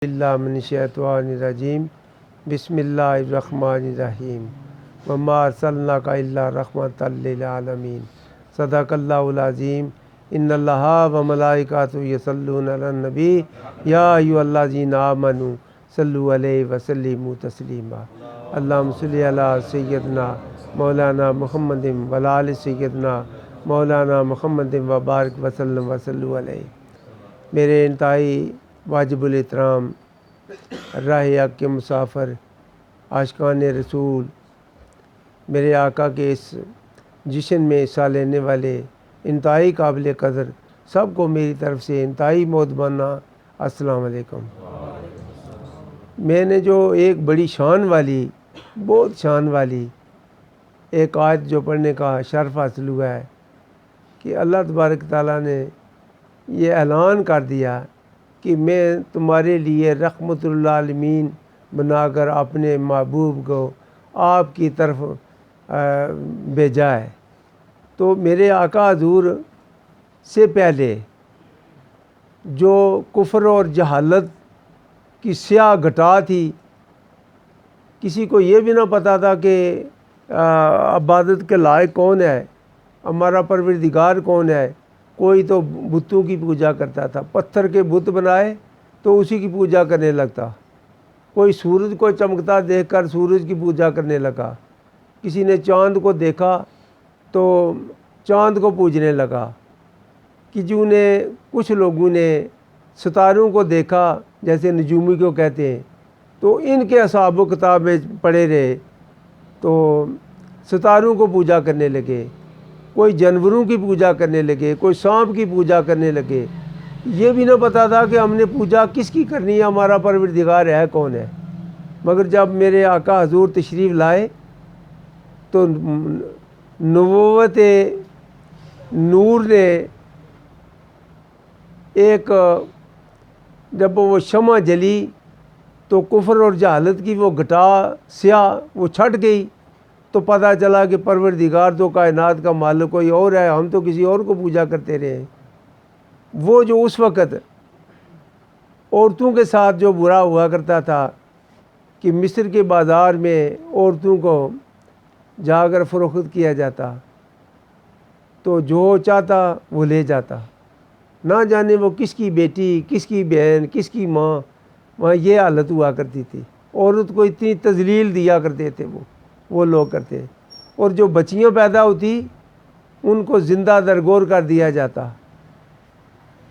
اللہ من الشیطان الرجیم بسم اللہ الرحمن الرحیم وما ارسلناک الا رحمۃ للعالمین صدق اللہ العظیم ان اللہ وملائکتہ یصلون علی النبی یا ایھا الذین آمنوا صلوا علیہ وسلموا تسلیما اللہم صلی علی سیدنا مولانا محمد وعلی آل سیدنا مولانا محمد وبارک وسلم وصلوا علیہ۔ میرے انتہائی واجب الاحترام راہ حق کے مسافر عاشقان رسول، میرے آقا کے اس جشن میں حصہ لینے والے انتہائی قابل قدر سب کو میری طرف سے انتہائی مودبانہ السلام علیکم۔ میں نے جو ایک بڑی شان والی، بہت شان والی ایک آیت جو پڑھنے کا شرف حاصل ہوا ہے کہ اللہ تبارک تعالیٰ نے یہ اعلان کر دیا کہ میں تمہارے لیے رحمت للعالمین بنا کر اپنے محبوب کو آپ کی طرف بھیجا ہے۔ تو میرے آقا حضور سے پہلے جو کفر اور جہالت کی سیاہ گھٹا تھی، کسی کو یہ بھی نہ پتہ تھا کہ عبادت کے لائق کون ہے، ہمارا پروردگار کون ہے۔ کوئی تو بتوں کی پوجا کرتا تھا، پتھر کے بت بنائے تو اسی کی پوجا کرنے لگتا۔ کوئی سورج کو چمکتا دیکھ کر سورج کی پوجا کرنے لگا۔ کسی نے چاند کو دیکھا تو چاند کو پوجنے لگا۔ کچھ لوگوں نے ستاروں کو دیکھا، جیسے نجومی کو کہتے ہیں، تو ان کے حساب و کتاب میں پڑے رہے تو ستاروں کو پوجا کرنے لگے۔ کوئی جانوروں کی پوجا کرنے لگے، کوئی سانپ کی پوجا کرنے لگے۔ یہ بھی نہ پتا تھا کہ ہم نے پوجا کس کی کرنی ہے، ہمارا پروردگار ہے کون ہے۔ مگر جب میرے آقا حضور تشریف لائے تو نبوت نور نے ایک جب وہ شمع جلی تو کفر اور جہالت کی وہ گھٹا سیاہ وہ چھٹ گئی، تو پتہ چلا کہ پروردگار تو کائنات کا مالک کوئی اور ہے، ہم تو کسی اور کو پوجا کرتے رہے۔ وہ جو اس وقت عورتوں کے ساتھ جو برا ہوا کرتا تھا کہ مصر کے بازار میں عورتوں کو جا کر فروخت کیا جاتا، تو جو چاہتا وہ لے جاتا، نہ جانے وہ کس کی بیٹی، کس کی بہن، کس کی ماں، وہاں یہ حالت ہوا کرتی تھی۔ عورت کو اتنی تذلیل دیا کرتے تھے وہ لوگ کرتے، اور جو بچیاں پیدا ہوتی ان کو زندہ درگور کر دیا جاتا۔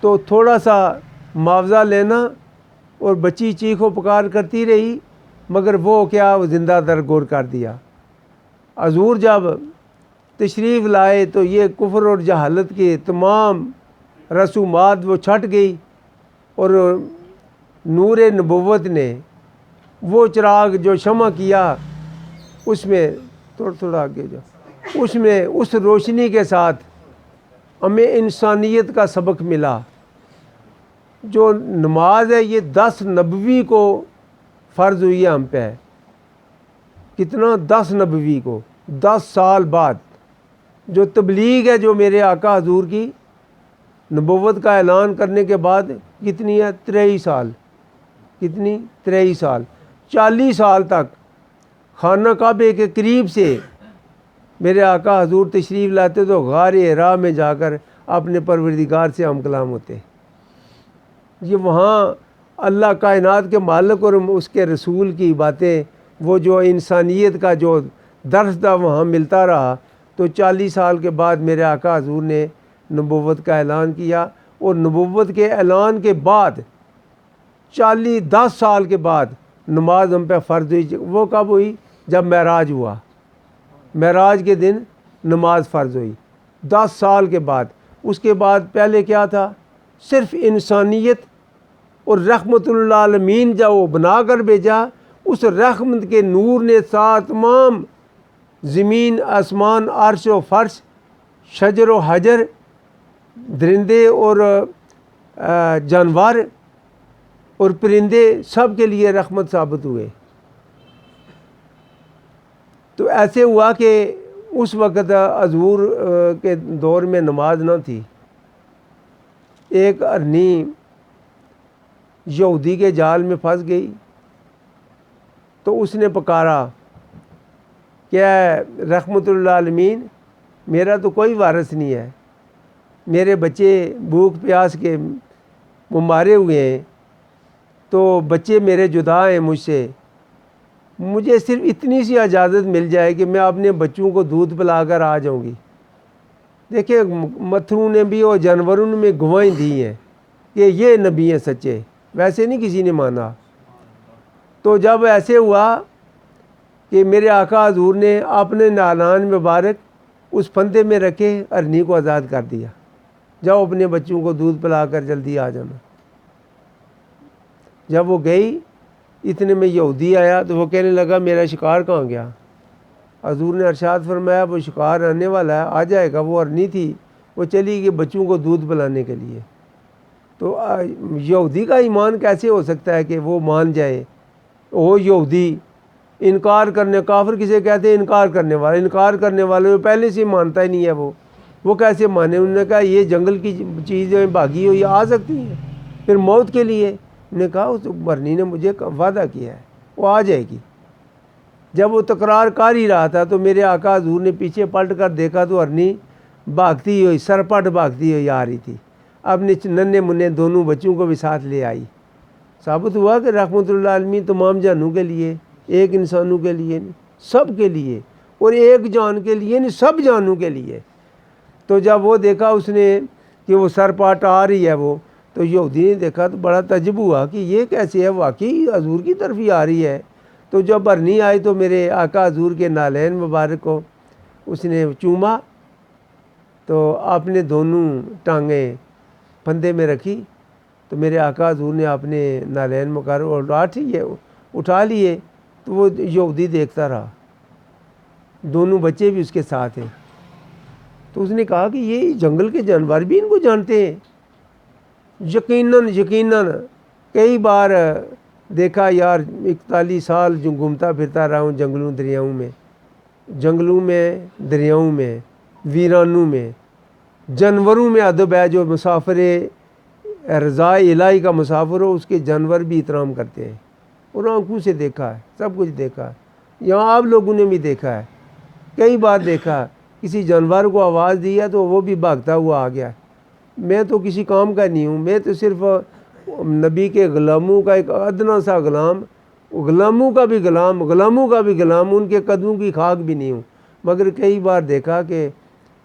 تو تھوڑا سا معاوضہ لینا اور بچی چیخ و پکار کرتی رہی، مگر وہ زندہ درگور کر دیا۔ حضور جب تشریف لائے تو یہ کفر اور جہالت کے تمام رسومات وہ چھٹ گئی، اور نور نبوت نے وہ چراغ جو شمع کیا، اس میں تھوڑا آگے جاؤ، اس میں اس روشنی کے ساتھ ہمیں انسانیت کا سبق ملا۔ جو نماز ہے یہ 10 نبوی کو فرض ہوئی ہے ہم پہ۔ کتنا؟ 10 نبوی کو 10 سال بعد جو تبلیغ ہے، جو میرے آقا حضور کی نبوت کا اعلان کرنے کے بعد کتنی ہے؟ 23 سال۔ کتنی؟ 23 سال۔ 40 سال تک خانہ کعبے کے قریب سے میرے آقا حضور تشریف لاتے تو غار حرا میں جا کر اپنے پروردگار سے ہم کلام ہوتے۔ یہ وہاں اللہ کائنات کے مالک اور اس کے رسول کی باتیں، وہ جو انسانیت کا جو درس تھا وہاں ملتا رہا۔ تو 40 سال کے بعد میرے آقا حضور نے نبوت کا اعلان کیا، اور نبوت کے اعلان کے بعد 10 سال کے بعد نماز ہم پہ فرض ہوئی۔ وہ کب ہوئی؟ جب معراج ہوا، معراج کے دن نماز فرض ہوئی 10 سال کے بعد۔ اس کے بعد پہلے کیا تھا؟ صرف انسانیت اور رحمت للعالمین جب وہ بنا کر بھیجا، اس رحمت کے نور نے ساتھ تمام زمین، آسمان، عرش و فرش، شجر و حجر، درندے اور جانور اور پرندے سب کے لیے رحمت ثابت ہوئے۔ تو ایسے ہوا کہ اس وقت حضور کے دور میں نماز نہ تھی۔ ایک ارنی یہودی کے جال میں پھنس گئی تو اس نے پکارا کہ رحمت اللہ عالمین میرا تو کوئی وارث نہیں ہے، میرے بچے بھوک پیاس کے وہ مارے ہوئے ہیں، تو بچے میرے جدا ہیں مجھ سے، مجھے صرف اتنی سی اجازت مل جائے کہ میں اپنے بچوں کو دودھ پلا کر آ جاؤں گی۔ دیکھیں متھروں نے بھی اور جانوروں نے بھی گواہی دی ہیں کہ یہ نبی ہیں سچے، ویسے نہیں کسی نے مانا۔ تو جب ایسے ہوا کہ میرے آقا حضور نے اپنے نالان مبارک اس پھندے میں رکھے ارنی کو آزاد کر دیا، جاؤ اپنے بچوں کو دودھ پلا کر جلدی آ جانا۔ جب وہ گئی اتنے میں یہودی آیا تو وہ کہنے لگا میرا شکار کہاں گیا؟ حضور نے ارشاد فرمایا وہ شکار آنے والا ہے، آ جائے گا۔ وہ ارنی تھی، وہ چلی گئی بچوں کو دودھ پلانے کے لیے۔ تو یہودی کا ایمان کیسے ہو سکتا ہے کہ وہ مان جائے؟ وہ یہودی انکار کرنے، کافر کسے کہتے ہیں؟ انکار کرنے والے پہلے سے مانتا ہی نہیں ہے، وہ کیسے مانے؟ انہوں نے کہا یہ جنگل کی چیزیں بھاگی ہوئی آ سکتی ہیں پھر موت کے لیے؟ انہوں نے کہا اس ارنی نے مجھے وعدہ کیا ہے وہ آ جائے گی۔ جب وہ تکرار کر ہی رہا تھا تو میرے آقا حضور نے پیچھے پلٹ کر دیکھا تو ارنی بھاگتی ہوئی سرپٹ بھاگتی ہوئی آ رہی تھی، اپنے ننھے منھے دونوں بچوں کو بھی ساتھ لے آئی۔ ثابت ہوا کہ رحمت اللہ عالمین تمام جانوں کے لیے، ایک انسانوں کے لیے نہیں، سب کے لیے، اور ایک جان کے لیے نہیں، سب جانوں کے لیے۔ تو جب وہ دیکھا اس نے کہ وہ سرپٹ آ رہی ہے وہ، تو یہودی نے دیکھا تو بڑا تعجب ہوا کہ یہ کیسے ہے، واقعی حضور کی طرف ہی آ رہی ہے۔ تو جب ارنی آئی تو میرے آقا حضور کے نالین مبارک کو اس نے چوما، تو آپ نے دونوں ٹانگیں پھندے میں رکھی، تو میرے آقا حضور نے اپنے نالین مبارک اٹھا لیے، تو وہ یہودی دیکھتا رہا، دونوں بچے بھی اس کے ساتھ ہیں۔ تو اس نے کہا کہ یہ جنگل کے جانور بھی ان کو جانتے ہیں؟ یقیناً کئی بار دیکھا یار، 41 سال جو گھومتا پھرتا رہا ہوں جنگلوں میں دریاؤں میں ویرانوں میں، جانوروں میں ادب ہے۔ جو مسافر رضا الہی کا مسافر ہو اس کے جانور بھی احترام کرتے ہیں، اور آنکھوں سے دیکھا ہے، سب کچھ دیکھا ہے۔ یہاں آپ لوگوں نے بھی دیکھا ہے، کئی بار دیکھا، کسی جانور کو آواز دی ہے تو وہ بھی بھاگتا ہوا آ گیا۔ میں تو کسی کام کا نہیں ہوں، میں تو صرف نبی کے غلاموں کا ایک ادنا سا غلام، غلاموں کا بھی غلام، ان کے قدموں کی خاک بھی نہیں ہوں۔ مگر کئی بار دیکھا کہ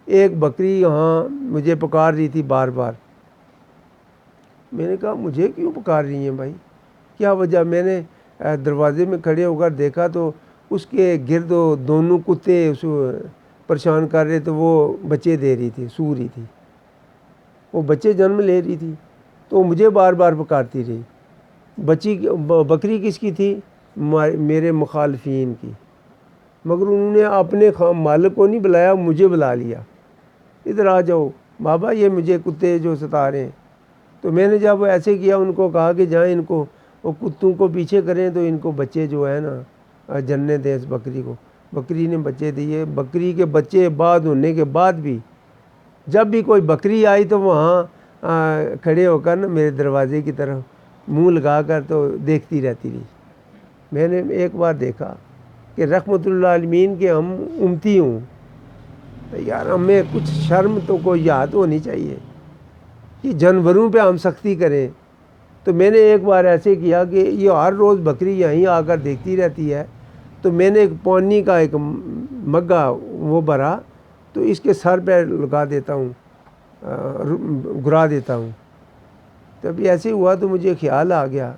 ایک بکری یہاں مجھے پکار رہی تھی بار بار۔ میں نے کہا مجھے کیوں پکار رہی ہیں بھائی، کیا وجہ؟ میں نے دروازے میں کھڑے ہو کر دیکھا تو اس کے گرد دونوں کتے اس پریشان کر رہے، تو وہ بچے دے رہی تھی، سو رہی تھی، وہ بچے جنم لے رہی تھی، تو مجھے بار بار پکارتی رہی۔ بکری کس کی تھی؟ میرے مخالفین کی، مگر انہوں نے اپنے مالک کو نہیں بلایا، مجھے بلا لیا، ادھر آ جاؤ بابا یہ مجھے کتے جو ستا رہے ہیں۔ تو میں نے جب ایسے کیا ان کو کہا کہ جائیں ان کو وہ کتوں کو پیچھے کریں تو ان کو بچے جو ہے نا جننے دیں اس بکری کو۔ بکری نے بچے دیے۔ بکری کے بچے بعد ہونے کے بعد بھی جب بھی کوئی بکری آئی تو وہاں کھڑے ہو کر نا میرے دروازے کی طرف منہ لگا کر تو دیکھتی رہتی رہی۔ میں نے ایک بار دیکھا کہ رحمت اللہ عالمین کے ہم امتی ہوں، تو یار ہمیں کچھ شرم تو کوئی یاد ہونی چاہیے کہ جانوروں پہ ہم سختی کریں۔ تو میں نے ایک بار ایسے کیا کہ یہ ہر روز بکری یہیں آ کر دیکھتی رہتی ہے، تو میں نے ایک پانی کا ایک مگا وہ بھرا تو اس کے سر پہ لگا دیتا ہوں، گرا دیتا ہوں۔ تب ایسے ہوا تو مجھے خیال آ گیا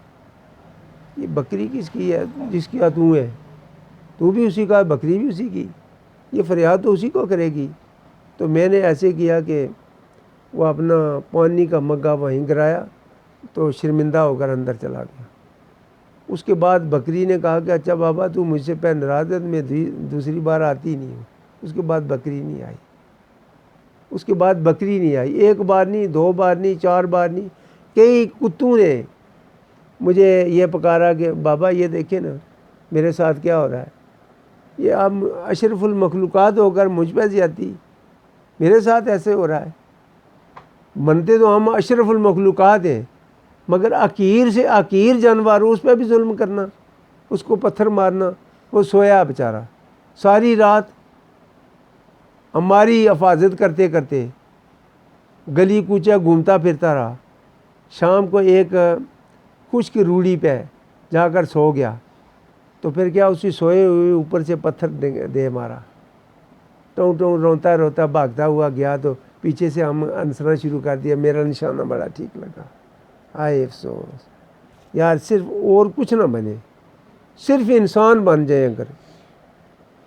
یہ بکری کس کی ہے جس کی تو ہے، تو بھی اسی کا، بکری بھی اسی کی، یہ فریاد تو اسی کو کرے گی۔ تو میں نے ایسے کیا کہ وہ اپنا پانی کا مگا وہیں گرایا تو شرمندہ ہو کر اندر چلا گیا۔ اس کے بعد بکری نے کہا کہ اچھا بابا تو مجھ سے پہ ناراض ہے، میں دوسری بار آتی نہیں ہوں۔ اس کے بعد بکری نہیں آئی، ایک بار نہیں، 2 بار نہیں، 4 بار نہیں، کئی کتوں نے مجھے یہ پکارا کہ بابا یہ دیکھیں نا میرے ساتھ کیا ہو رہا ہے، یہ اب اشرف المخلوقات ہو کر مجھ پہ زیادتی، میرے ساتھ ایسے ہو رہا ہے۔ منتے تو ہم اشرف المخلوقات ہیں، مگر عقیر سے عقیر جانور اس پہ بھی ظلم کرنا، اس کو پتھر مارنا۔ وہ سویا بیچارہ ساری رات، ہماری حفاظت کرتے کرتے گلی کوچہ گھومتا پھرتا رہا۔ شام کو ایک خشک روڑی پہ جا کر سو گیا، تو پھر کیا اسی سوئے ہوئے اوپر سے پتھر دے مارا۔ ٹوں ٹوں روتا روتا بھاگتا ہوا گیا تو پیچھے سے ہم ہنسنا شروع کر دیا۔ میرا نشانہ بڑا ٹھیک لگا۔ آئے افسوس یار، صرف اور کچھ نہ بنے، صرف انسان بن جائیں۔ اگر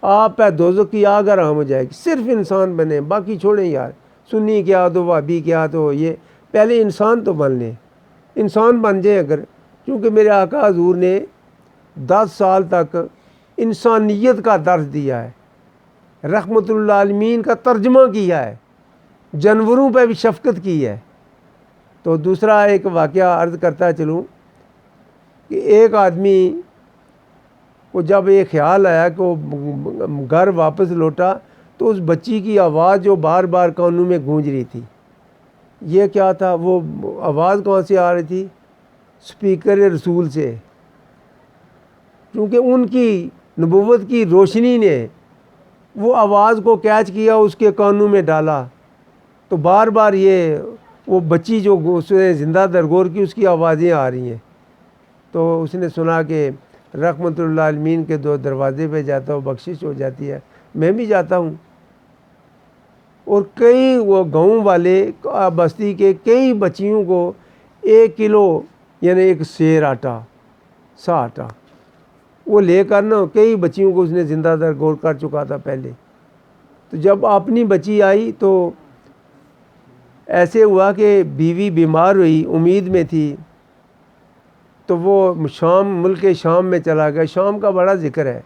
آپ پہ دوزخ کی آگ حرام ہو جائے گی، صرف انسان بنے، باقی چھوڑیں یار، سنی کیا تو وہابی کیا تو یہ، پہلے انسان تو بن لیں، انسان بن جائیں اگر۔ کیونکہ میرے آقا حضور نے 10 سال تک انسانیت کا درس دیا ہے، رحمت للعالمین کا ترجمہ کیا ہے، جانوروں پہ بھی شفقت کی ہے۔ تو دوسرا ایک واقعہ عرض کرتا چلوں کہ ایک آدمی کو جب یہ خیال آیا کہ وہ گھر واپس لوٹا تو اس بچی کی آواز جو بار بار کانوں میں گونج رہی تھی، یہ کیا تھا؟ وہ آواز کہاں سے آ رہی تھی؟ سپیکر رسول سے، کیونکہ ان کی نبوت کی روشنی نے وہ آواز کو کیچ کیا، اس کے کانوں میں ڈالا، تو بار بار یہ وہ بچی جو اس نے زندہ درگور کی، اس کی آوازیں آ رہی ہیں۔ تو اس نے سنا کہ رحمت للعالمین کے 2 دروازے پہ جاتا ہوں، بخشش ہو جاتی ہے، میں بھی جاتا ہوں۔ اور کئی وہ گاؤں والے بستی کے کئی بچیوں کو 1 کلو یعنی 1 سیر آٹا، سا آٹا وہ لے کر نا کئی بچیوں کو اس نے زندہ درگور کر چکا تھا پہلے۔ تو جب اپنی بچی آئی تو ایسے ہوا کہ بیوی بیمار ہوئی، امید میں تھی، تو وہ ملک شام میں چلا گیا۔ شام کا بڑا ذکر ہے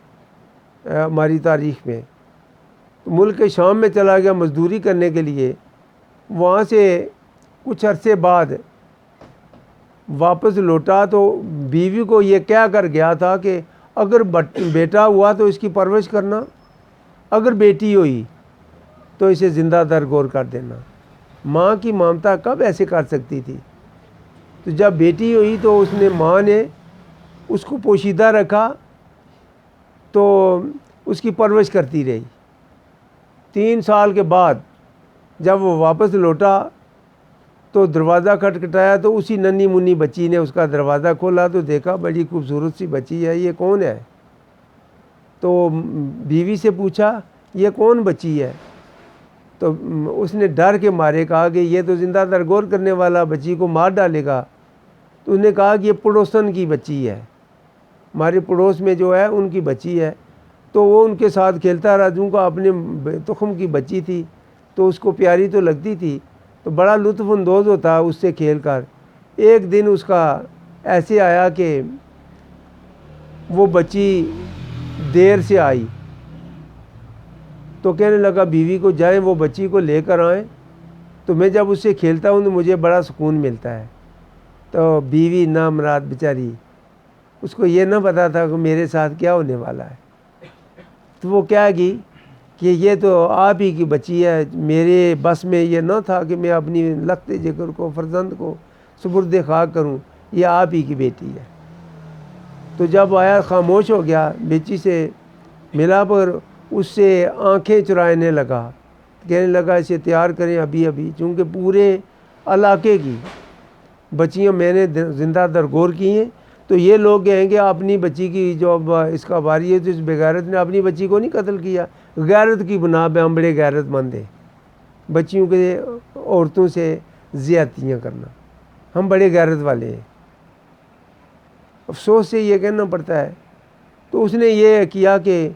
ہماری تاریخ میں۔ ملک شام میں چلا گیا مزدوری کرنے کے لیے۔ وہاں سے کچھ عرصے بعد واپس لوٹا تو بیوی کو یہ کہہ کر گیا تھا کہ اگر بیٹا ہوا تو اس کی پرورش کرنا، اگر بیٹی ہوئی تو اسے زندہ درگور کر دینا۔ ماں کی ممتا کب ایسے کر سکتی تھی؟ تو جب بیٹی ہوئی تو ماں نے اس کو پوشیدہ رکھا، تو اس کی پرورش کرتی رہی۔ 3 سال کے بعد جب وہ واپس لوٹا تو دروازہ کھٹکھٹایا، تو اسی ننھی منی بچی نے اس کا دروازہ کھولا تو دیکھا بڑی خوبصورت سی بچی ہے، یہ کون ہے؟ تو بیوی سے پوچھا یہ کون بچی ہے؟ تو اس نے ڈر کے مارے کہا کہ یہ تو زندہ درگور کرنے والا بچی کو مار ڈالے گا۔ تو اس نے کہا کہ یہ پڑوسن کی بچی ہے، ہمارے پڑوس میں جو ہے ان کی بچی ہے۔ تو وہ ان کے ساتھ کھیلتا رہا، چونکہ اپنے تخم کی بچی تھی تو اس کو پیاری تو لگتی تھی، تو بڑا لطف اندوز ہوتا اس سے کھیل کر۔ ایک دن اس کا ایسے آیا کہ وہ بچی دیر سے آئی، تو کہنے لگا بیوی کو جائیں وہ بچی کو لے کر آئیں، تو میں جب اس سے کھیلتا ہوں تو مجھے بڑا سکون ملتا ہے۔ تو بیوی نامراد بیچاری، اس کو یہ نہ پتا تھا کہ میرے ساتھ کیا ہونے والا ہے، تو وہ کہے گی کہ یہ تو آپ ہی کی بچی ہے، میرے بس میں یہ نہ تھا کہ میں اپنی لخت جگر کو فرزند کو سپرد خاک کروں، یہ آپ ہی کی بیٹی ہے۔ تو جب آیا خاموش ہو گیا، بیچی سے ملا پر اس سے آنکھیں چرانے لگا، کہنے لگا اسے تیار کریں ابھی ابھی، چونکہ پورے علاقے کی بچیاں میں نے زندہ درگور کی ہیں، تو یہ لوگ کہیں کہ اپنی بچی کی جو اس کا باری ہے، تو اس بغیرت نے اپنی بچی کو نہیں قتل کیا۔ غیرت کی بنا پہ ہم بڑے غیرت مند ہیں، بچیوں کے عورتوں سے زیادتیاں کرنا، ہم بڑے غیرت والے ہیں، افسوس سے یہ کہنا پڑتا ہے۔ تو اس نے یہ کیا کہ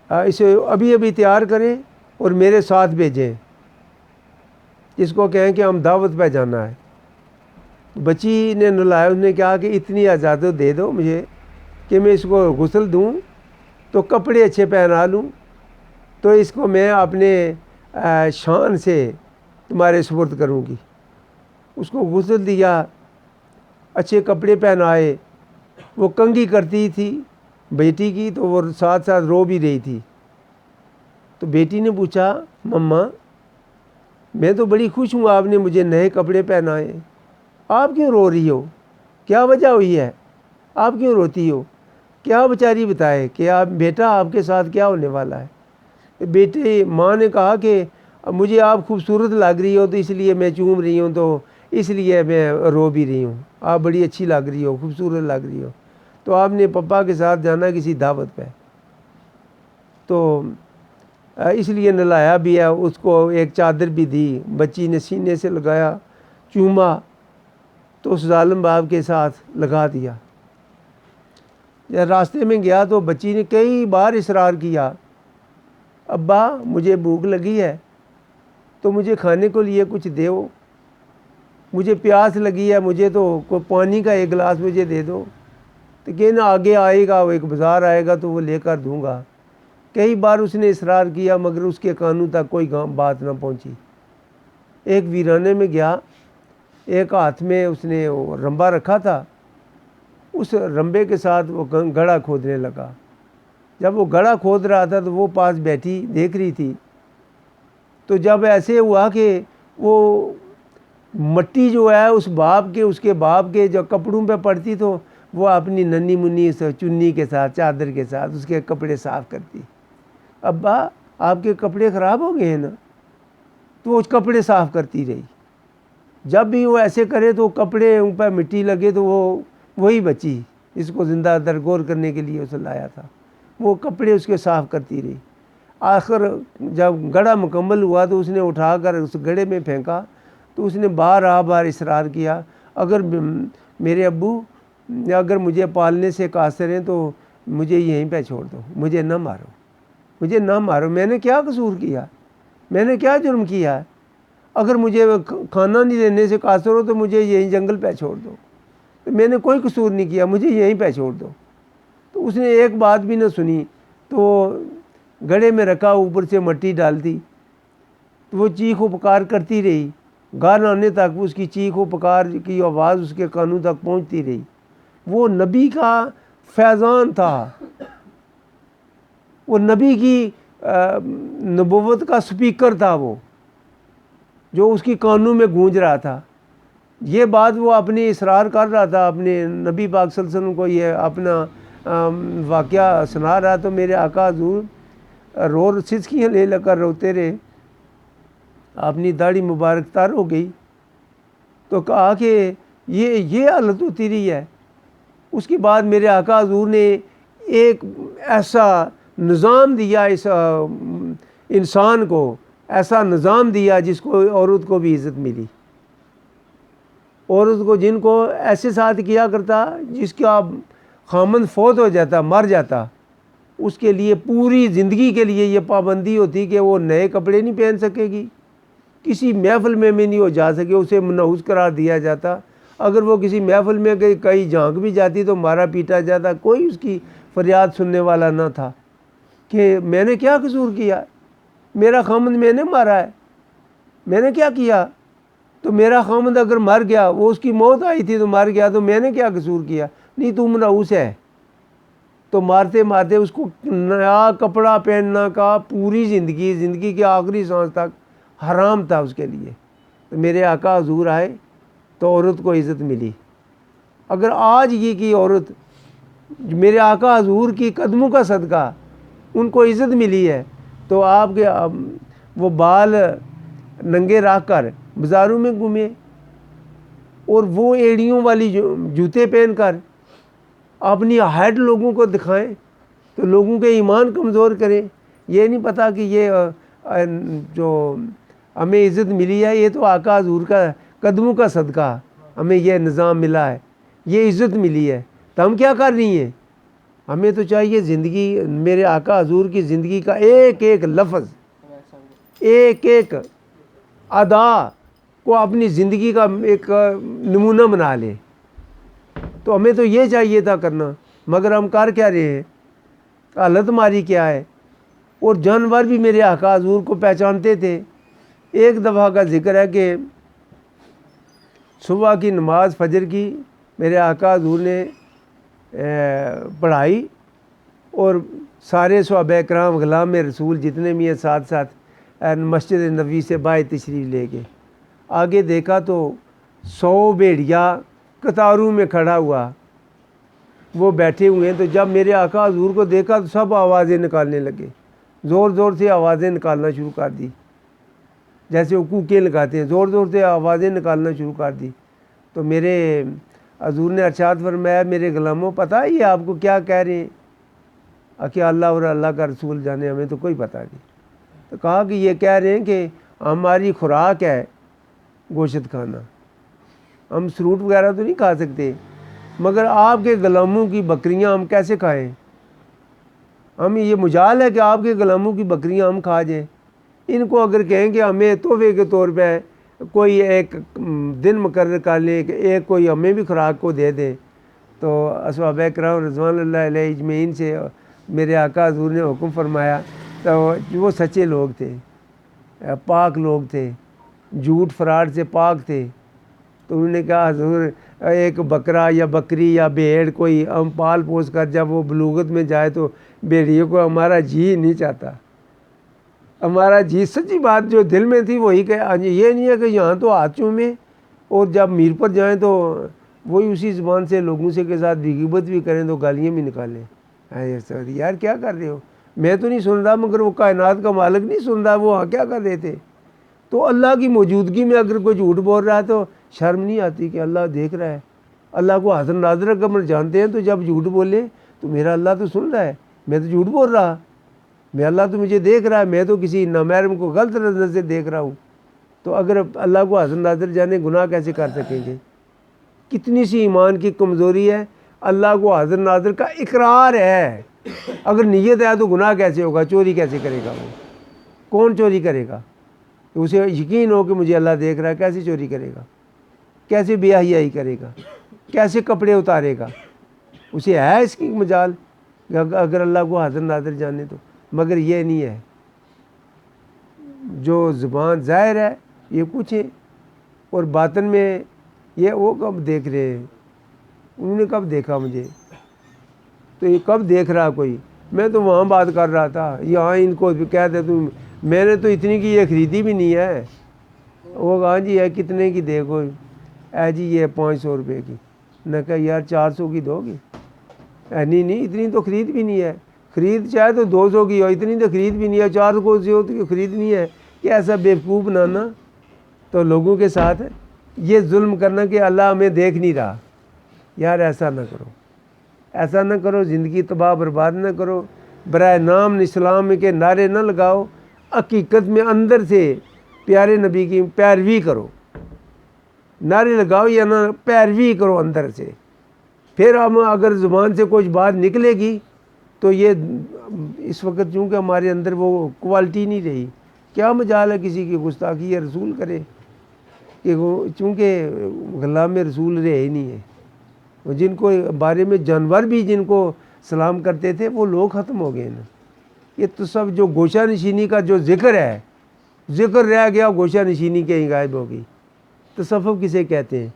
اسے ابھی ابھی تیار کریں اور میرے ساتھ بھیجیں، اس کو کہیں کہ ہم دعوت پہ جانا ہے۔ بچی نے نلایا، اس نے کہا کہ اتنی اجازت دے دو مجھے کہ میں اس کو غسل دوں تو کپڑے اچھے پہنا لوں، تو اس کو میں اپنے شان سے تمہارے سپرد کروں گی۔ اس کو غسل دیا، اچھے کپڑے پہنائے، وہ کنگھی کرتی تھی بیٹی کی، تو وہ ساتھ ساتھ رو بھی رہی تھی۔ تو بیٹی نے پوچھا مما میں تو بڑی خوش ہوں آپ نے مجھے نئے کپڑے پہنائے، آپ کیوں رو رہی ہو؟ کیا وجہ ہوئی ہے؟ آپ کیوں روتی ہو؟ کیا بیچاری بتائے کہ آپ بیٹا آپ کے ساتھ کیا ہونے والا ہے؟ بیٹے ماں نے کہا کہ مجھے آپ خوبصورت لگ رہی ہو تو اس لیے میں چوم رہی ہوں، تو اس لیے میں رو بھی رہی ہوں، آپ بڑی اچھی لگ رہی ہو، خوبصورت لگ رہی ہو۔ تو آپ نے پپا کے ساتھ جانا کسی دعوت پہ، تو اس لیے نلایا بھی ہے، اس کو ایک چادر بھی دی، بچی نے سینے سے لگایا، چوما، تو اس ظالم باپ کے ساتھ لگا دیا۔ جب راستے میں گیا تو بچی نے کئی بار اصرار کیا، ابا مجھے بھوک لگی ہے تو مجھے کھانے کو لیے کچھ دو، مجھے پیاس لگی ہے، مجھے تو کوئی پانی کا ایک گلاس مجھے دے دو۔ تو کہنا آگے آئے گا، وہ ایک بازار آئے گا تو وہ لے کر دوں گا۔ کئی بار اس نے اصرار کیا مگر اس کے کانوں تک کوئی بات نہ پہنچی۔ ایک ویرانے میں گیا، ایک ہاتھ میں اس نے وہ رمبا رکھا تھا، اس رمبے کے ساتھ وہ گڑھا کھودنے لگا۔ جب وہ گڑھا کھود رہا تھا تو وہ پاس بیٹھی دیکھ رہی تھی، تو جب ایسے ہوا کہ وہ مٹی جو ہے اس کے باپ کے جو کپڑوں پہ پڑتی تو وہ اپنی ننھی منی چنی کے ساتھ چادر کے ساتھ اس کے کپڑے صاف کرتی۔ ابا آپ کے کپڑے خراب ہو گئے ہیں نا، تو وہ کپڑے صاف کرتی رہی۔ جب بھی وہ ایسے کرے تو کپڑے ان پہ مٹی لگے تو وہی بچی، اس کو زندہ درگور کرنے کے لیے اسے لایا تھا، وہ کپڑے اس کے صاف کرتی رہی۔ آخر جب گڑھا مکمل ہوا تو اس نے اٹھا کر اس گڑھے میں پھینکا، تو اس نے بار اصرار کیا، اگر میرے ابو اگر مجھے پالنے سے قاصر ہیں تو مجھے یہیں پہ چھوڑ دو، مجھے نہ مارو، مجھے نہ مارو، میں نے کیا قصور کیا، میں نے کیا جرم کیا ہے؟ اگر مجھے کھانا نہیں دینے سے قاصر ہو تو مجھے یہیں جنگل پہ چھوڑ دو، میں نے کوئی قصور نہیں کیا، مجھے یہیں پہ چھوڑ دو۔ تو اس نے ایک بات بھی نہ سنی، تو گڑھے میں رکھا اوپر سے مٹی ڈال دی، تو وہ چیخ و پکار کرتی رہی، گھر آنے تک اس کی چیخ و پکار کی آواز اس کے کانوں تک پہنچتی رہی۔ وہ نبی کا فیضان تھا، وہ نبی کی نبوت کا سپیکر تھا، وہ جو اس کی کانوں میں گونج رہا تھا۔ یہ بات وہ اپنی اصرار کر رہا تھا، اپنے نبی پاک صلی اللہ علیہ وسلم کو یہ اپنا واقعہ سنا رہا، تو میرے آقا حضور سسکیاں لے کر روتے رہے، اپنی داڑھی مبارک تر ہو گئی، تو کہا کہ یہ حالت ہوتی رہی ہے۔ اس کے بعد میرے آقا حضور نے ایک ایسا نظام دیا اس انسان کو، ایسا نظام دیا جس کو عورت کو بھی عزت ملی۔ عورت کو جن کو ایسے ساتھ کیا کرتا، جس کا خامند فوت ہو جاتا، مر جاتا، اس کے لیے پوری زندگی کے لیے یہ پابندی ہوتی کہ وہ نئے کپڑے نہیں پہن سکے گی، کسی محفل میں نہیں ہو جا سکے، اسے منحوس قرار دیا جاتا۔ اگر وہ کسی محفل میں کئی جھانک بھی جاتی تو مارا پیٹا جاتا، کوئی اس کی فریاد سننے والا نہ تھا کہ میں نے کیا قصور کیا، میرا خامند میں نے مارا ہے، میں نے کیا کیا؟ تو میرا خامند اگر مر گیا، وہ اس کی موت آئی تھی تو مر گیا، تو میں نے کیا قصور کیا؟ نہیں تو منحوس ہے۔ تو مارتے مارتے اس کو نیا کپڑا پہننا کا پوری زندگی کے آخری سانس تک حرام تھا اس کے لیے۔ تو میرے آقا حضور آئے تو عورت کو عزت ملی۔ اگر آج کی عورت میرے آقا حضور کی قدموں کا صدقہ ان کو عزت ملی ہے، تو آپ کے وہ بال ننگے رکھ کر بازاروں میں گھومیں اور وہ ایڑیوں والی جوتے پہن کر اپنی ہائٹ لوگوں کو دکھائیں، تو لوگوں کے ایمان کمزور کریں۔ یہ نہیں پتہ کہ یہ جو ہمیں عزت ملی ہے یہ تو آقا حضور کا قدموں کا صدقہ ہمیں یہ نظام ملا ہے، یہ عزت ملی ہے، تو ہم کیا کر رہی ہیں؟ ہمیں تو چاہیے زندگی میرے آقا حضور کی زندگی کا ایک ایک لفظ، ایک ایک ادا کو اپنی زندگی کا ایک نمونہ بنا لے۔ تو ہمیں تو یہ چاہیے تھا کرنا، مگر ہم کر کیا رہے ہیں؟ حالت ہماری کیا ہے؟ اور جانور بھی میرے آقا حضور کو پہچانتے تھے۔ ایک دفعہ کا ذکر ہے کہ صبح کی نماز فجر کی میرے آقا حضور نے پڑھائی، اور سارے صحابہ کرام غلام رسول جتنے بھی ہیں ساتھ ساتھ مسجد نبوی سے باہر تشریف لے گئے۔ آگے دیکھا تو 100 بھیڑیا قطاروں میں کھڑا ہوا، وہ بیٹھے ہوئے ہیں۔ تو جب میرے آقا حضور کو دیکھا تو سب آوازیں نکالنے لگے، زور زور سے آوازیں نکالنا شروع کر دی، جیسے وہ کوکے لگاتے ہیں، زور زور سے آوازیں نکالنا شروع کر دی۔ تو میرے حضور نے ارشاد فرمایا، میرے غلاموں پتہ ہے یہ آپ کو کیا کہہ رہے ہیں؟ کہ اللہ اور اللہ کا رسول جانے، ہمیں تو کوئی پتہ نہیں۔ تو کہا کہ یہ کہہ رہے ہیں کہ ہماری خوراک ہے گوشت کھانا، ہم فروٹ وغیرہ تو نہیں کھا سکتے، مگر آپ کے غلاموں کی بکریاں ہم کیسے کھائیں؟ ہم یہ مجال ہے کہ آپ کے غلاموں کی بکریاں ہم کھا جائیں؟ ان کو اگر کہیں کہ ہمیں تحفے کے طور پہ کوئی ایک دن مقرر کر لیں کہ ایک کوئی ہمیں بھی خوراک کو دے دیں، تو اصحابہ کرام رضوان اللہ علیہ اجمعین سے میرے آقا حضور نے حکم فرمایا۔ تو وہ سچے لوگ تھے، پاک لوگ تھے، جھوٹ فراڈ سے پاک تھے۔ تو انہوں نے کہا حضور ایک بکرا یا بکری یا بھیڑ کوئی ہم پال پوس کر جب وہ بلوغت میں جائے تو بھیڑیوں کو ہمارا جی نہیں چاہتا، ہمارا جی سچی بات جو دل میں تھی وہی کہ یہ نہیں ہے کہ یہاں تو ہاتھ چومیں اور جب میر پر جائیں تو وہی اسی زبان سے لوگوں سے کے ساتھ غیبت بھی کریں تو گالیاں بھی نکالیں۔ یار کیا کر رہے ہو؟ میں تو نہیں سن رہا، مگر وہ کائنات کا مالک نہیں سن رہا، وہ کیا کر رہے تھے؟ تو اللہ کی موجودگی میں اگر کوئی جھوٹ بول رہا ہے تو شرم نہیں آتی کہ اللہ دیکھ رہا ہے؟ اللہ کو حاضر ناظر قبر جانتے ہیں، تو جب جھوٹ بولے تو میرا اللہ تو سن رہا ہے، میں تو جھوٹ بول رہا، میں اللہ تو مجھے دیکھ رہا ہے، میں تو کسی نامحرم کو غلط نظر سے دیکھ رہا ہوں۔ تو اگر اللہ کو حاضر ناظر جانے گناہ کیسے کر سکیں گے؟ کتنی سی ایمان کی کمزوری ہے، اللہ کو حاضر ناظر کا اقرار ہے، اگر نیت ہے تو گناہ کیسے ہوگا؟ چوری کیسے کرے گا؟ وہ کون چوری کرے گا؟ اسے یقین ہو کہ مجھے اللہ دیکھ رہا ہے، کیسے چوری کرے گا؟ کیسے بے حیائی کرے گا؟ کیسے کپڑے اتارے گا؟ اسے ہے اس کی مجال اگر اللہ کو حاضر ناظر جانے تو؟ مگر یہ نہیں ہے، جو زبان ظاہر ہے یہ کچھ ہے اور باطن میں یہ وہ کب دیکھ رہے ہیں؟ انہوں نے کب دیکھا مجھے؟ تو یہ کب دیکھ رہا کوئی؟ میں تو وہاں بات کر رہا تھا، یہاں ان کو کہہ دے تو میں نے تو اتنی کی یہ خریدی بھی نہیں ہے۔ وہ کہا جی ہے کتنے کی دیکھو؟ جی یہ 500 روپے کی۔ میں کہا یار 400 کی دو گی؟ نہیں اتنی تو خرید بھی نہیں ہے، خرید چاہے تو 200 کی ہو، اتنی تو خرید بھی نہیں ہے، 400 کی ہو تو خرید نہیں ہے۔ کہ ایسا بیوقوف بنانا تو لوگوں کے ساتھ یہ ظلم کرنا کہ اللہ ہمیں دیکھ نہیں رہا۔ یار ایسا نہ کرو، ایسا نہ کرو، زندگی تباہ برباد نہ کرو، برائے نام اسلام کے نعرے نہ لگاؤ، حقیقت میں اندر سے پیارے نبی کی پیروی کرو، نعرے لگاؤ یا نہ پیروی کرو اندر سے۔ پھر ہم اگر زبان سے کچھ بات نکلے گی تو یہ اس وقت چونکہ ہمارے اندر وہ کوالٹی نہیں رہی، کیا مجال ہے کسی کی گستاخی یا رسول کرے کہ وہ چونکہ غلام رسول رہے ہی نہیں ہے۔ وہ جن کو بارے میں جانور بھی جن کو سلام کرتے تھے وہ لوگ ختم ہو گئے نا۔ یہ تو سب جو گوشہ نشینی کا جو ذکر ہے، ذکر رہ گیا، گوشہ نشینی کے ہی غائب ہو گئی۔ تصوف کسے کہتے ہیں؟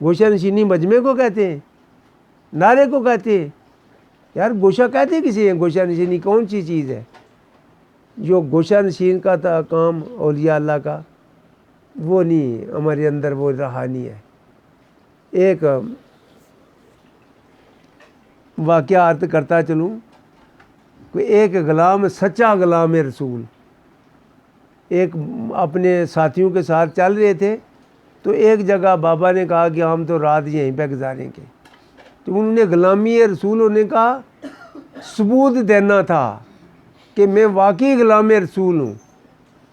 گوشہ نشینی مجمع کو کہتے ہیں، نعرے کو کہتے ہیں؟ یار گوشہ کہتے کسے ہیں؟ گوشہ نشینی کون سی چیز ہے؟ جو گوشہ نشین کا تھا کام اولیاء اللہ کا وہ نہیں ہمارے اندر، وہ رہا نہیں ہے۔ ایک واقعہ عرض کرتا چلوں، کوئی ایک غلام، سچا غلام رسول ایک اپنے ساتھیوں کے ساتھ چل رہے تھے، تو ایک جگہ بابا نے کہا کہ ہم تو رات یہیں پہ گزاریں گے۔ تو انہوں نے غلامی رسول ہونے کا ثبوت دینا تھا کہ میں واقعی غلام رسول ہوں۔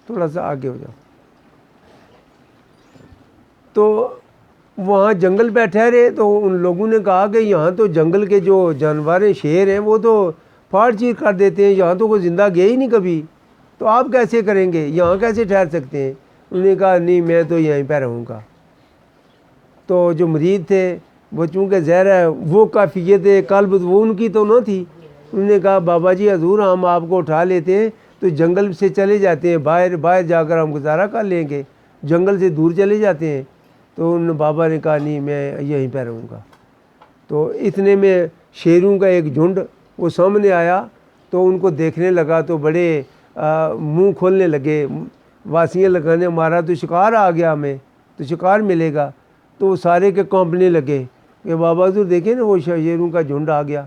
تھوڑا سا آگے ہو جاؤ۔ تو وہاں جنگل پہ ٹھہرے تو ان لوگوں نے کہا کہ یہاں تو جنگل کے جو جانور ہیں، شیر ہیں، وہ تو پھاڑ چیر کر دیتے ہیں، یہاں تو کوئی زندہ گیا ہی نہیں کبھی، تو آپ کیسے کریں گے؟ یہاں کیسے ٹھہر سکتے ہیں؟ انہوں نے کہا نہیں میں تو یہیں پہ رہوں گا۔ تو جو مرید تھے وہ چونکہ زہر ہے وہ کیفیت قلب وہ ان کی تو نہ تھی، انہوں نے کہا بابا جی حضور ہم آپ کو اٹھا لیتے ہیں تو جنگل سے چلے جاتے ہیں، باہر جا کر ہم گزارا کر لیں گے، جنگل سے دور چلے جاتے ہیں۔ تو ان بابا نے کہا نہیں میں یہیں پہ رہوں گا۔ تو اتنے میں شیروں کا ایک جھنڈ وہ سامنے آیا، تو ان کو دیکھنے لگا تو بڑے منہ کھولنے لگے، واسیاں لگانے، ہمارا تو شکار آ گیا، ہمیں تو شکار ملے گا۔ تو سارے کے کانپنے لگے کہ بابا حضور دیکھیں نا وہ شیروں کا جھنڈ آ گیا.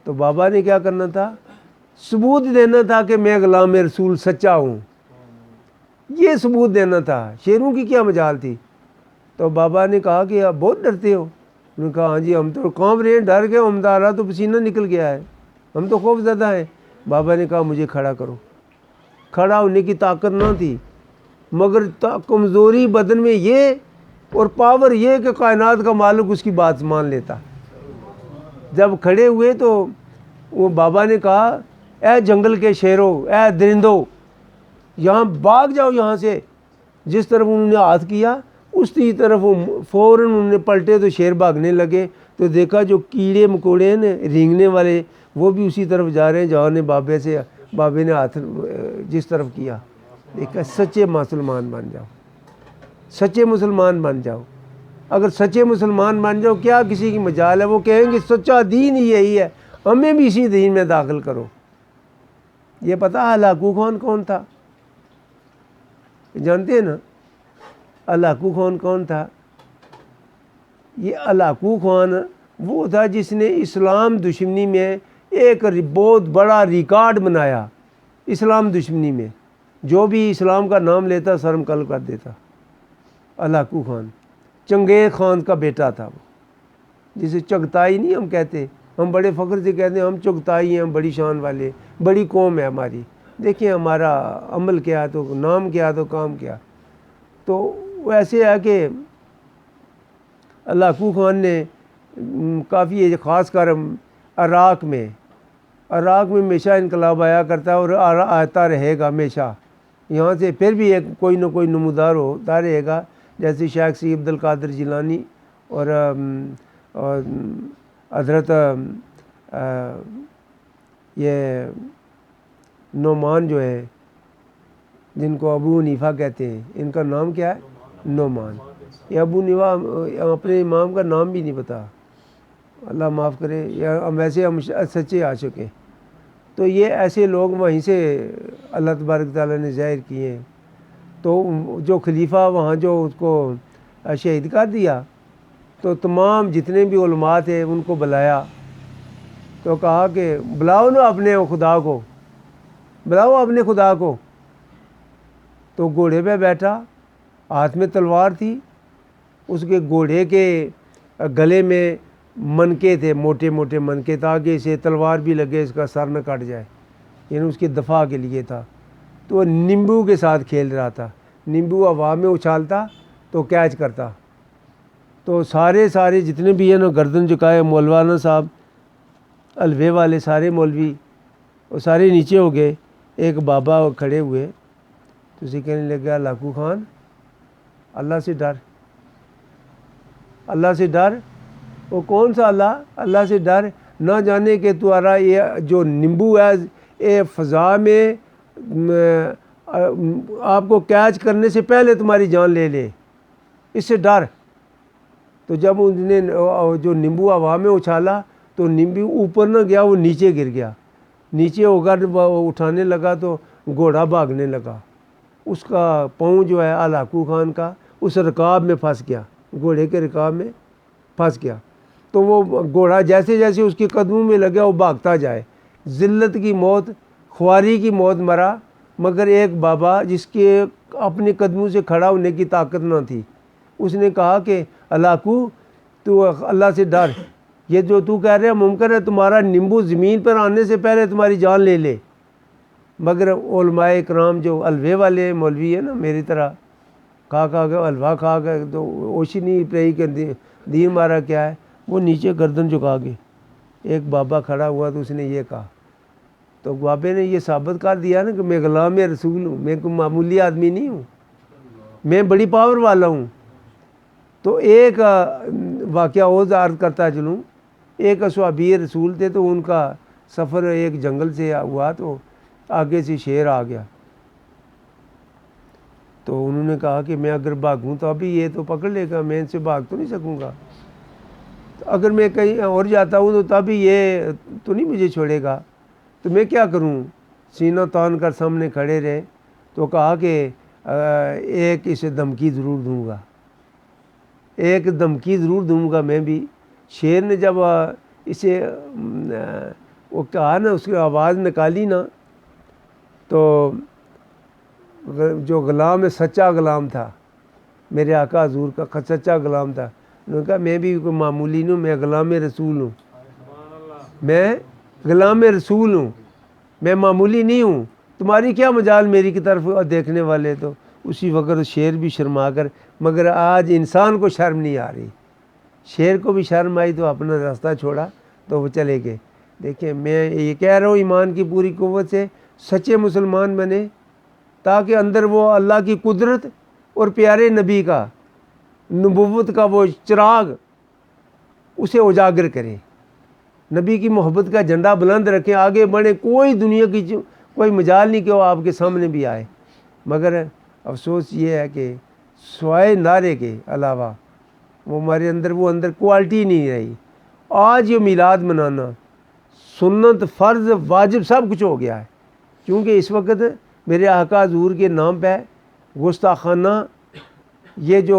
تو بابا نے کیا کرنا تھا؟ ثبوت دینا تھا کہ میں غلام رسول سچا ہوں. یہ ثبوت دینا تھا. شیروں کی کیا مجال تھی؟ تو بابا نے کہا کہ آپ بہت ڈرتے ہو. انہوں نے کہا ہاں جی ہم تو کانپ رہے ہیں, ڈر کے ہمارا تو پسینہ نکل گیا ہے, ہم تو خوف زدہ ہیں. بابا نے کہا مجھے کھڑا کرو. کھڑا ہونے کی طاقت نہ تھی, مگر کمزوری بدن میں یہ اور پاور یہ کہ کائنات کا مالک اس کی بات مان لیتا. جب کھڑے ہوئے تو وہ بابا نے کہا اے جنگل کے شیروں, اے درندوں, یہاں بھاگ جاؤ یہاں سے. جس طرف انہوں نے ہاتھ کیا اسی طرف وہ فوراً انہوں نے پلٹے تو شیر بھاگنے لگے. تو دیکھا جو کیڑے مکوڑے ہیں نا رینگنے والے, وہ بھی اسی طرف جا رہے ہیں جہاں نے بابے نے ہاتھ جس طرف کیا. دیکھا سچے مسلمان بن جاؤ, سچے مسلمان بن جاؤ. اگر سچے مسلمان بن جاؤ کیا کسی کی مجال ہے؟ وہ کہیں گے سچا دین ہی یہی ہے, ہمیں بھی اسی دین میں داخل کرو. یہ پتہ ہلاکو خان کون تھا؟ جانتے ہیں نا ہلاکو خان کون تھا؟ یہ ہلاکو خان وہ تھا جس نے اسلام دشمنی میں ایک بہت بڑا ریکارڈ بنایا. اسلام دشمنی میں جو بھی اسلام کا نام لیتا سرم قلب کر دیتا. ہلاکو خان چنگیز خان کا بیٹا تھا, وہ جسے چغتائی نہیں ہم کہتے, ہم بڑے فخر سے کہتے ہیں ہم چغتائی ہیں, ہم بڑی شان والے, بڑی قوم ہے ہماری. دیکھیں ہمارا عمل کیا ہے, تو نام کیا تو کام کیا. تو وہ ایسے ہے کہ ہلاکو خان نے کافی خاص کر عراق میں ہمیشہ انقلاب آیا کرتا ہے اور آتا رہے گا ہمیشہ. یہاں سے پھر بھی ایک کوئی نہ کوئی نمودار ہوتا رہے گا, جیسے شیخ سید عبد القادر جیلانی اور حضرت یہ نعمان جو ہے جن کو ابو حنیفہ کہتے ہیں, ان کا نام کیا ہے؟ نعمان. یہ ابو حنیفہ اپنے امام کا نام بھی نہیں پتا, اللہ معاف کرے, یا ویسے ہم سچے عاشق ہیں. تو یہ ایسے لوگ وہیں سے اللہ تبارک تعالیٰ نے ظاہر کیے ہیں. تو جو خلیفہ وہاں جو اس کو شہید کر دیا, تو تمام جتنے بھی علماء تھے ان کو بلایا, تو کہا کہ بلاؤ نا اپنے خدا کو, بلاؤ اپنے خدا کو. تو گھوڑے پہ بیٹھا, ہاتھ میں تلوار تھی, اس کے گھوڑے کے گلے میں منکے تھے, موٹے موٹے منکے, تاکہ اسے تلوار بھی لگے اس کا سر نہ کٹ جائے, یعنی اس کی دفاع کے لیے تھا. تو وہ نیمبو کے ساتھ کھیل رہا تھا, نیمبو ہوا میں اچھالتا تو کیچ کرتا. تو سارے جتنے بھی ہیں نا گردن جھکائے, مولوانا صاحب حلوے والے سارے مولوی وہ سارے نیچے ہو گئے. ایک بابا کھڑے ہوئے تو اسے کہنے لگا ہلاکو خان اللہ سے ڈر, اللہ سے ڈر. وہ کون سا اللہ؟ اللہ سے ڈر. نہ جانے کہ تمہارا یہ جو نیمبو ہے یہ فضا میں آپ کو کیچ کرنے سے پہلے تمہاری جان لے لے, اس سے ڈر. تو جب ان نے جو نیمبو ہوا میں اچھالا تو نیمبو اوپر نہ گیا, وہ نیچے گر گیا. نیچے ہو کر اٹھانے لگا تو گھوڑا بھاگنے لگا. اس کا پاؤں جو ہے ہلاکو خان کا اس رکاب میں پھنس گیا, گھوڑے کے رکاب میں پھنس گیا. تو وہ گھوڑا جیسے جیسے اس کے قدموں میں لگا وہ بھاگتا جائے. ذلت کی موت, خواری کی موت مرا. مگر ایک بابا جس کے اپنے قدموں سے کھڑا ہونے کی طاقت نہ تھی, اس نے کہا کہ ہلاکو تو اللہ سے ڈر, یہ جو تو کہہ رہے ممکن ہے تمہارا نیمبو زمین پر آنے سے پہلے تمہاری جان لے لے. مگر علماء اکرام جو حلوے والے مولوی ہیں نا میری طرح, کھا کے حلوہ کھا کے تو اوشی نہیں رہی کہ دین مارا کیا ہے, وہ نیچے گردن جھکا کے. ایک بابا کھڑا ہوا تو اس نے یہ کہا, تو بابے نے یہ ثابت کر دیا نا کہ میں غلام رسول ہوں, میں کوئی معمولی آدمی نہیں ہوں, میں بڑی پاور والا ہوں. تو ایک واقعہ اور عرض کرتا چلوں. ایک اصحابی رسول تھے, تو ان کا سفر ایک جنگل سے ہوا, تو آگے سے شیر آ گیا. تو انہوں نے کہا کہ میں اگر بھاگوں تو ابھی یہ تو پکڑ لے گا, میں ان سے بھاگ تو نہیں سکوں گا. اگر میں کہیں اور جاتا ہوں تو تبھی یہ تو نہیں مجھے چھوڑے گا, تو میں کیا کروں؟ سینہ تان کر سامنے کھڑے رہے. تو کہا کہ ایک اسے دھمکی ضرور دوں گا. ایک دھمکی ضرور دوں گا میں بھی. شیر نے جب اسے وہ کہا نا، اس کی آواز نکالی نا، تو جو غلام ہے سچا غلام تھا، میرے آقا حضور کا سچا غلام تھا. انہوں نے کہا میں بھی کوئی معمولی نہیں ہوں، میں غلام رسول ہوں، میں غلام رسول ہوں، میں معمولی نہیں ہوں، تمہاری کیا مجال میری کی طرف دیکھنے والے. تو اسی وقت شیر بھی شرما کر، مگر آج انسان کو شرم نہیں آ رہی. شیر کو بھی شرم آئی تو اپنا راستہ چھوڑا تو وہ چلے گئے. دیکھیں میں یہ کہہ رہا ہوں ایمان کی پوری قوت سے سچے مسلمان بنے، تاکہ اندر وہ اللہ کی قدرت اور پیارے نبی کا نبوت کا وہ چراغ اسے اجاگر کریں، نبی کی محبت کا جھنڈا بلند رکھیں، آگے بڑھیں. کوئی دنیا کی کوئی مجال نہیں کہ وہ آپ کے سامنے بھی آئے. مگر افسوس یہ ہے کہ سوائے نعرے کے علاوہ وہ ہمارے اندر کوالٹی نہیں رہی. آج یہ میلاد منانا سنت فرض واجب سب کچھ ہو گیا ہے، کیونکہ اس وقت میرے آقا حضور کے نام پہ گستاخانہ یہ جو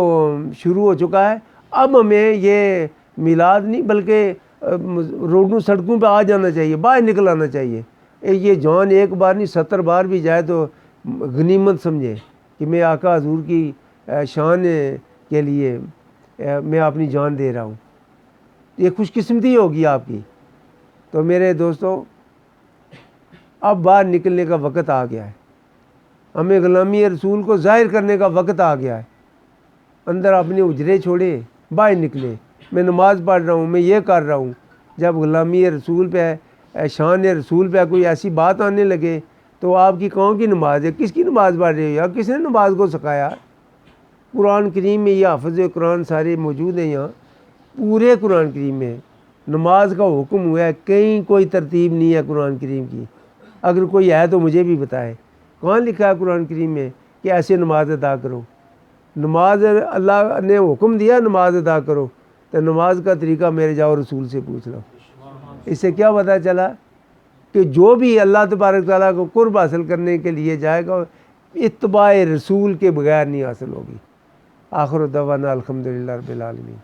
شروع ہو چکا ہے. اب ہمیں یہ میلاد نہیں بلکہ روڈوں سڑکوں پہ آ جانا چاہیے، باہر نکل آنا چاہیے. یہ جان ایک بار نہیں 70 بار بھی جائے تو غنیمت سمجھے کہ میں آقا حضور کی شان کے لیے میں اپنی جان دے رہا ہوں. یہ خوش قسمتی ہوگی آپ کی. تو میرے دوستو اب باہر نکلنے کا وقت آ گیا ہے، ہمیں غلامی رسول کو ظاہر کرنے کا وقت آ گیا ہے. اندر اپنے اجرے چھوڑے، باہر نکلے. میں نماز پڑھ رہا ہوں، میں یہ کر رہا ہوں. جب غلامی رسول پہ شان رسول پہ کوئی ایسی بات آنے لگے تو آپ کی کون کی نماز ہے؟ کس کی نماز پڑھ رہے ہو یا کس نے نماز کو سکھایا؟ قرآن کریم میں یہ حافظ قرآن سارے موجود ہیں یہاں. پورے قرآن کریم میں نماز کا حکم ہوا ہے، کہیں کوئی ترتیب نہیں ہے قرآن کریم کی. اگر کوئی ہے تو مجھے بھی بتائے کہاں لکھا ہے قرآن کریم میں کہ ایسے نماز ادا کرو. نماز اللہ نے حکم دیا نماز ادا کرو، تو نماز کا طریقہ میرے جاؤ رسول سے پوچھ لو. اس سے کیا پتہ چلا کہ جو بھی اللہ تبارک تعالیٰ کو قرب حاصل کرنے کے لیے جائے گا اتباع رسول کے بغیر نہیں حاصل ہوگی. آخر دعوانا الحمدللہ رب العالمین.